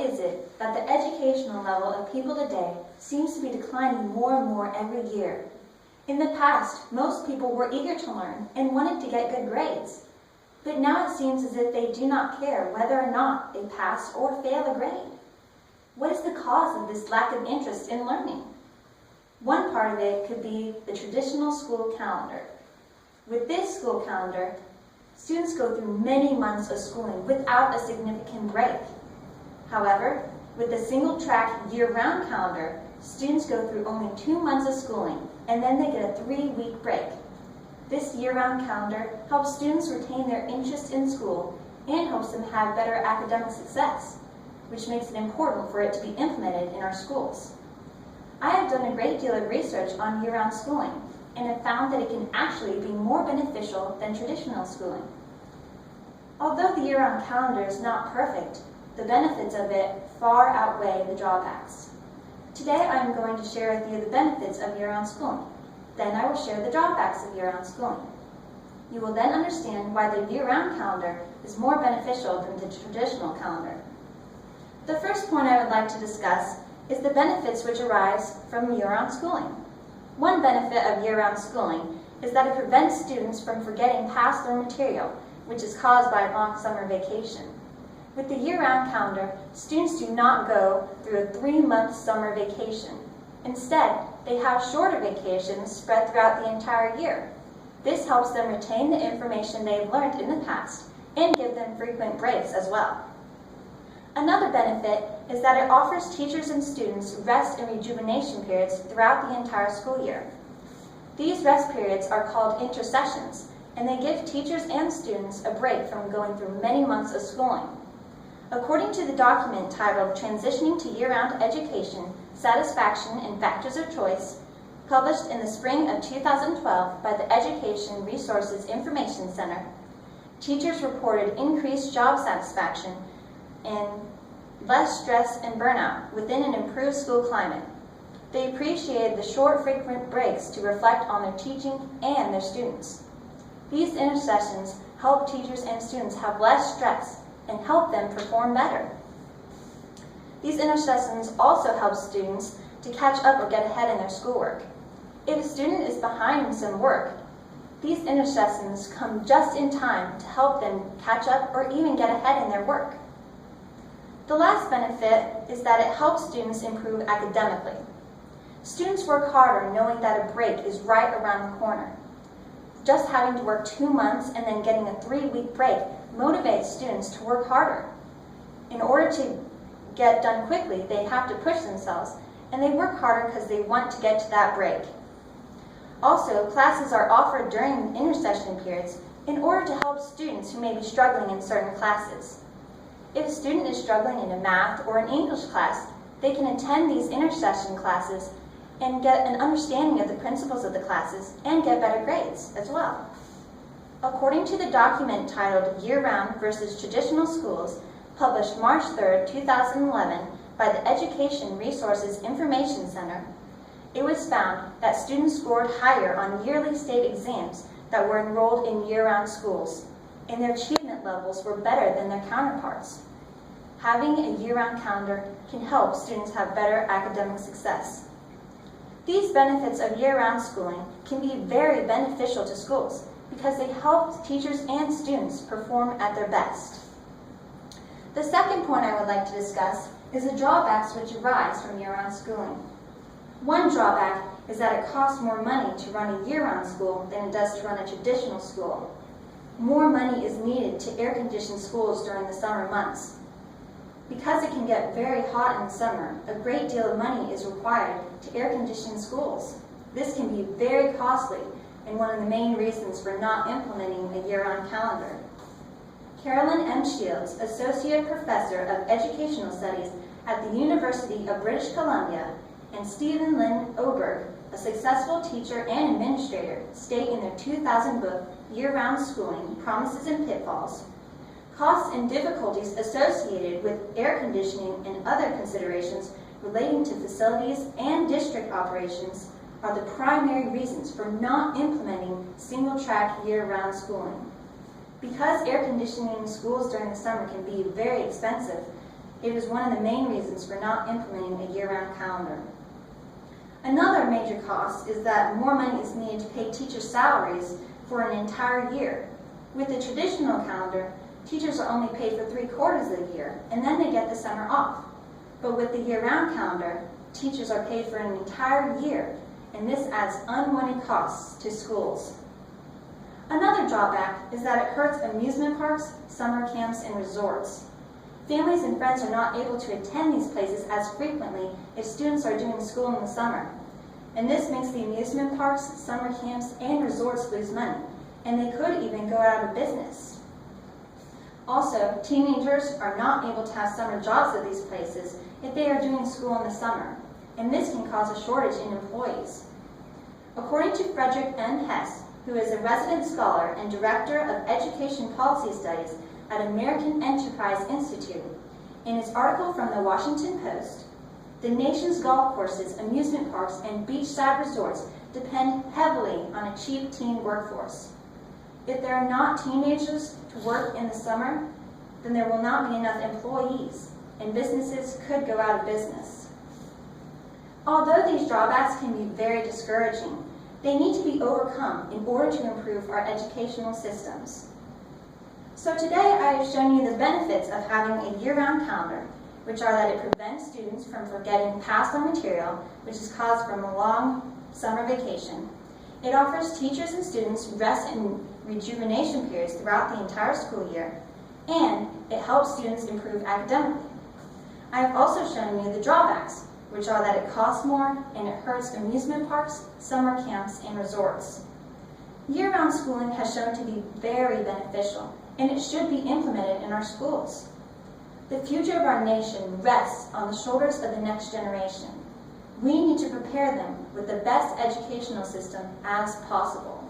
is it that the educational level of people today seems to be declining more and more every year? In the past, most people were eager to learn and wanted to get good grades. But now it seems as if they do not care whether or not they pass or fail a grade. What is the cause of this lack of interest in learning? One part of it could be the traditional school calendar. With this school calendar, students go through many months of schooling without a significant break. However, with the single-track year-round calendar, students go through only 2 months of schooling, and then they get a 3-week break. This year-round calendar helps students retain their interest in school and helps them have better academic success, which makes it important for it to be implemented in our schools. I have done a great deal of research on year-round schooling, and have found that it can actually be more beneficial than traditional schooling. Although the year-round calendar is not perfect, the benefits of it far outweigh the drawbacks. Today I am going to share with you the benefits of year-round schooling. Then I will share the drawbacks of year-round schooling. You will then understand why the year-round calendar is more beneficial than the traditional calendar. The first point I would like to discuss is the benefits which arise from year-round schooling. One benefit of year-round schooling is that it prevents students from forgetting past learned material, which is caused by a long summer vacation. With the year-round calendar, students do not go through a 3-month summer vacation. Instead, they have shorter vacations spread throughout the entire year. This helps them retain the information they've learned in the past and give them frequent breaks as well. Another benefit is that it offers teachers and students rest and rejuvenation periods throughout the entire school year. These rest periods are called intersessions, and they give teachers and students a break from going through many months of schooling. According to the document titled Transitioning to Year-Round Education, Satisfaction and Factors of Choice, published in the spring of 2012 by the Education Resources Information Center, teachers reported increased job satisfaction and less stress and burnout within an improved school climate. They appreciated the short, frequent breaks to reflect on their teaching and their students. These intersessions help teachers and students have less stress and help them perform better. These intersessions also help students to catch up or get ahead in their schoolwork. If a student is behind in some work, these intersessions come just in time to help them catch up or even get ahead in their work. The last benefit is that it helps students improve academically. Students work harder knowing that a break is right around the corner. Just having to work 2 months and then getting a 3-week break motivates students to work harder. In order to get done quickly, they have to push themselves, and they work harder because they want to get to that break. Also, classes are offered during intersession periods in order to help students who may be struggling in certain classes. If a student is struggling in a math or an English class, they can attend these intersession classes and get an understanding of the principles of the classes and get better grades as well. According to the document titled Year-Round versus Traditional Schools, published March 3, 2011 by the Education Resources Information Center, it was found that students scored higher on yearly state exams that were enrolled in year-round schools, and their achievement levels were better than their counterparts. Having a year-round calendar can help students have better academic success. These benefits of year-round schooling can be very beneficial to schools because they help teachers and students perform at their best. The second point I would like to discuss is the drawbacks which arise from year-round schooling. One drawback is that it costs more money to run a year-round school than it does to run a traditional school. More money is needed to air-condition schools during the summer months. Because it can get very hot in the summer, a great deal of money is required to air-condition schools. This can be very costly and one of the main reasons for not implementing a year-round calendar. Carolyn M. Shields, Associate Professor of Educational Studies at the University of British Columbia, and Stephen Lynn Oberg, a successful teacher and administrator, state in their 2000 book, Year-Round Schooling, Promises and Pitfalls, costs and difficulties associated with air conditioning and other considerations relating to facilities and district operations are the primary reasons for not implementing single-track year-round schooling. Because air conditioning schools during the summer can be very expensive, It is one of the main reasons for not implementing a year-round calendar. Another major cost is that more money is needed to pay teachers' salaries for an entire year. With the traditional calendar, teachers are only paid for 3/4 of the year, and then they get the summer off. But with the year-round calendar, teachers are paid for an entire year, and this adds unwanted costs to schools. Another drawback is that it hurts amusement parks, summer camps, and resorts. Families and friends are not able to attend these places as frequently if students are doing school in the summer. And this makes the amusement parks, summer camps, and resorts lose money, and they could even go out of business. Also, teenagers are not able to have summer jobs at these places if they are doing school in the summer, and this can cause a shortage in employees. According to Frederick M. Hess, who is a resident scholar and director of education policy studies at American Enterprise Institute, in his article from the Washington Post, the nation's golf courses, amusement parks, and beachside resorts depend heavily on a cheap teen workforce. If there are not teenagers to work in the summer, then there will not be enough employees, and businesses could go out of business. Although these drawbacks can be very discouraging, they need to be overcome in order to improve our educational systems. So today I have shown you the benefits of having a year-round calendar, which are that it prevents students from forgetting past material, which is caused from a long summer vacation. It offers teachers and students rest and rejuvenation periods throughout the entire school year, and it helps students improve academically. I have also shown you the drawbacks, which are that it costs more and it hurts amusement parks, summer camps, and resorts. Year-round schooling has shown to be very beneficial, and it should be implemented in our schools. The future of our nation rests on the shoulders of the next generation. We need to prepare them with the best educational system as possible.